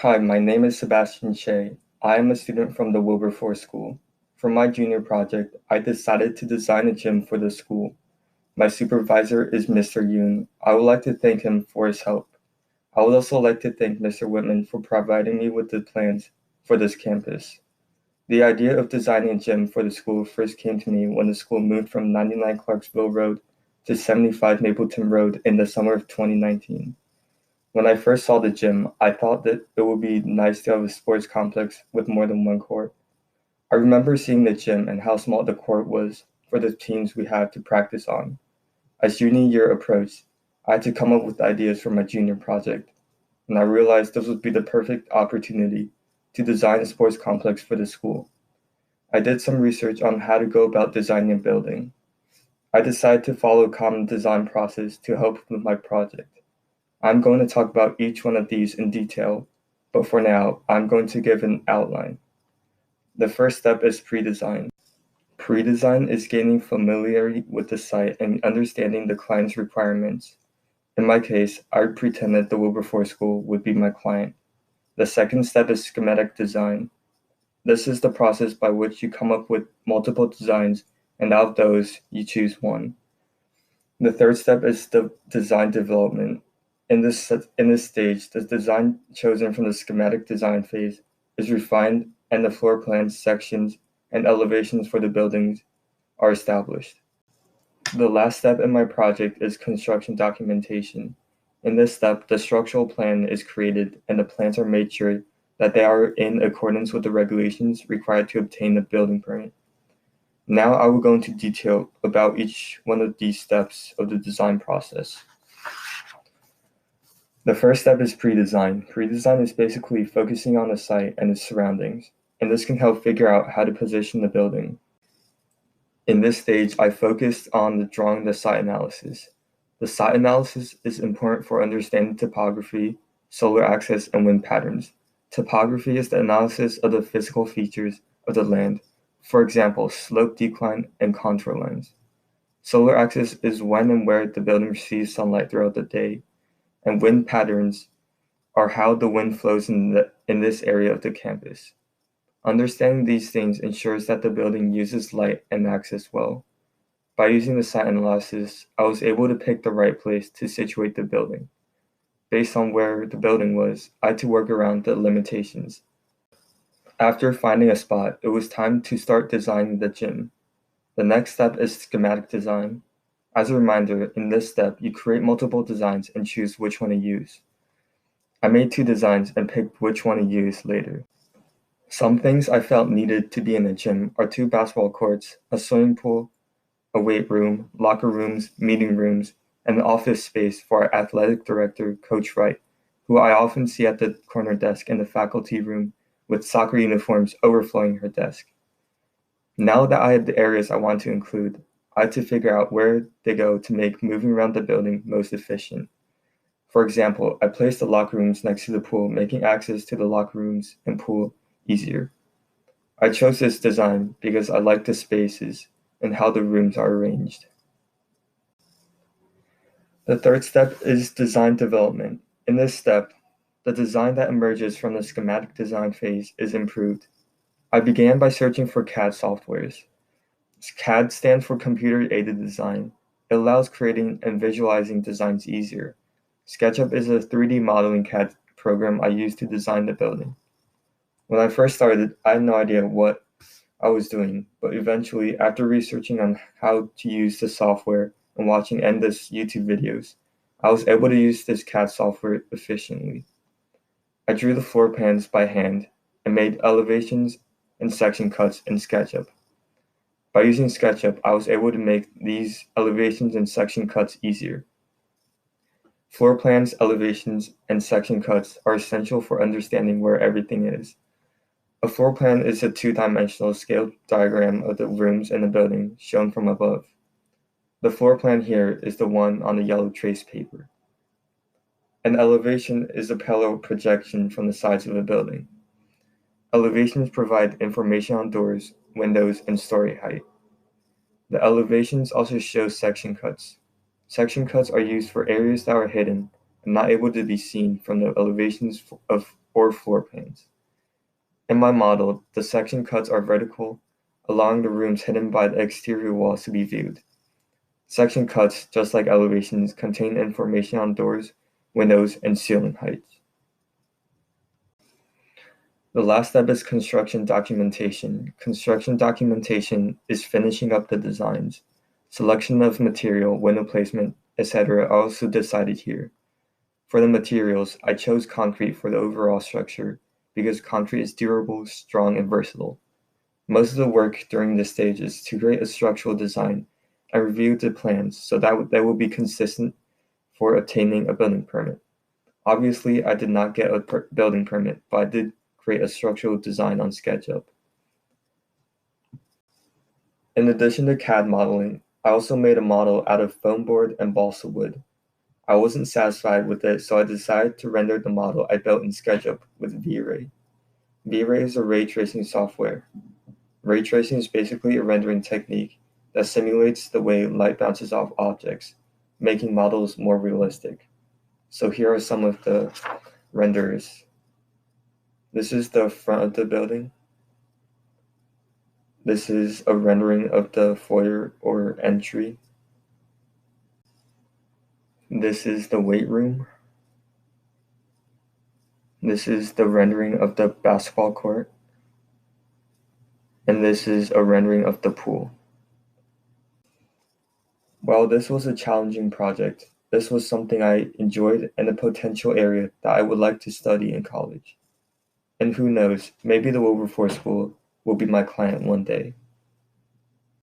Hi, my name is Sebastian Hsieh. I am a student from the Wilberforce School. For my junior project, I decided to design a gym for the school. My supervisor is Mr. Yoon. I would like to thank him for his help. I would also like to thank Mr. Whitman for providing me with the plans for this campus. The idea of designing a gym for the school first came to me when the school moved from 99 Clarksville Road to 75 Mapleton Road in the summer of 2019. When I first saw the gym, I thought that it would be nice to have a sports complex with more than one court. I remember seeing the gym and how small the court was for the teams we had to practice on. As junior year approached, I had to come up with ideas for my junior project, and I realized this would be the perfect opportunity to design a sports complex for the school. I did some research on how to go about designing a building. I decided to follow a common design process to help with my project. I'm going to talk about each one of these in detail, but for now, I'm going to give an outline. The first step is pre-design. Pre-design is gaining familiarity with the site and understanding the client's requirements. In my case, I pretended the Wilberforce School would be my client. The second step is schematic design. This is the process by which you come up with multiple designs, and out of those, you choose one. The third step is the design development. In this stage, the design chosen from the schematic design phase is refined and the floor plans, sections, and elevations for the buildings are established. The last step in my project is construction documentation. In this step, the structural plan is created and the plans are made sure that they are in accordance with the regulations required to obtain a building permit. Now I will go into detail about each one of these steps of the design process. The first step is pre-design. Pre-design is basically focusing on the site and its surroundings, and this can help figure out how to position the building. In this stage, I focused on drawing the site analysis. The site analysis is important for understanding topography, solar access, and wind patterns. Topography is the analysis of the physical features of the land, for example, slope, decline, and contour lines. Solar access is when and where the building receives sunlight throughout the day, and wind patterns are how the wind flows in this area of the campus. Understanding these things ensures that the building uses light and access well. By using the site analysis, I was able to pick the right place to situate the building. Based on where the building was, I had to work around the limitations. After finding a spot, it was time to start designing the gym. The next step is schematic design. As a reminder, in this step, you create multiple designs and choose which one to use. I made 2 designs and picked which one to use later. Some things I felt needed to be in a gym are 2 basketball courts, a swimming pool, a weight room, locker rooms, meeting rooms, and an office space for our athletic director, Coach Wright, who I often see at the corner desk in the faculty room with soccer uniforms overflowing her desk. Now that I had the areas I want to include, I had to figure out where they go to make moving around the building most efficient. For example, I placed the locker rooms next to the pool, making access to the locker rooms and pool easier. I chose this design because I like the spaces and how the rooms are arranged. The third step is design development. In this step, the design that emerges from the schematic design phase is improved. I began by searching for CAD softwares. CAD stands for Computer-Aided Design. It allows creating and visualizing designs easier. SketchUp is a 3D modeling CAD program I used to design the building. When I first started, I had no idea what I was doing, but eventually, after researching on how to use the software and watching endless YouTube videos, I was able to use this CAD software efficiently. I drew the floor plans by hand and made elevations and section cuts in SketchUp. By using SketchUp, I was able to make these elevations and section cuts easier. Floor plans, elevations, and section cuts are essential for understanding where everything is. A floor plan is a 2-dimensional scale diagram of the rooms in the building shown from above. The floor plan here is the one on the yellow trace paper. An elevation is a parallel projection from the sides of a building. Elevations provide information on doors, windows, and story height. The elevations also show section cuts. Section cuts are used for areas that are hidden and not able to be seen from the elevations or floor plans. In my model, the section cuts are vertical, allowing the rooms hidden by the exterior walls to be viewed. Section cuts, just like elevations, contain information on doors, windows, and ceiling heights. The last step is construction documentation. Construction documentation is finishing up the designs. Selection of material, window placement, etc. are also decided here. For the materials, I chose concrete for the overall structure because concrete is durable, strong, and versatile. Most of the work during this stage is to create a structural design and review the plans so that they will be consistent for obtaining a building permit. Obviously, I did not get a building permit, but I did create a structural design on SketchUp. In addition to CAD modeling, I also made a model out of foam board and balsa wood. I wasn't satisfied with it, so I decided to render the model I built in SketchUp with V-Ray. V-Ray is a ray tracing software. Ray tracing is basically a rendering technique that simulates the way light bounces off objects, making models more realistic. So here are some of the renders. This is the front of the building. This is a rendering of the foyer or entry. This is the weight room. This is the rendering of the basketball court. And this is a rendering of the pool. While this was a challenging project, this was something I enjoyed and a potential area that I would like to study in college. And who knows, maybe the Wilberforce School will be my client one day.